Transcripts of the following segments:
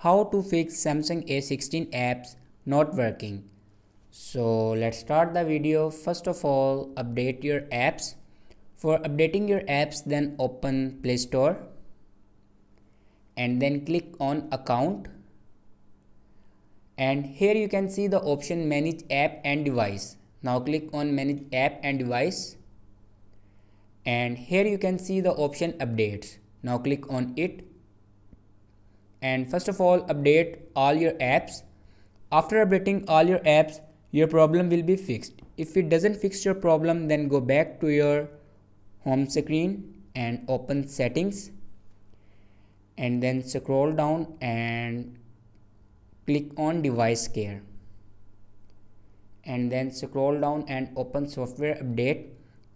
How to fix Samsung A16 apps not working. So let's start the video. First of all, update your apps. For updating your apps, then open Play Store and then click on account, and here you can see the option manage app and device. Now click on manage app and device, and here you can see the option updates. Now click on it, and first of all update all your apps. After updating all your apps, your problem will be fixed. If it doesn't fix your problem, then go back to your home screen and open settings, and then scroll down and click on device care, and then scroll down and open software update,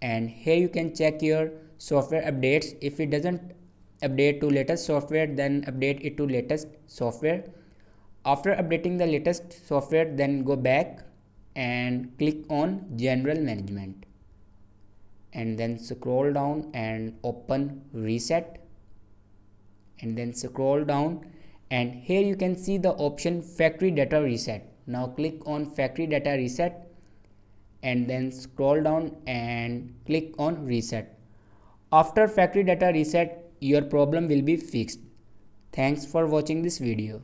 and here you can check your software updates. If it doesn't update to latest software, then update it to latest software. After updating the latest software, then go back and click on general management, and then scroll down and open reset, and then scroll down, and here you can see the option factory data reset. Now click on factory data reset, and then scroll down and click on reset. After factory data reset, your problem will be fixed. Thanks for watching this video.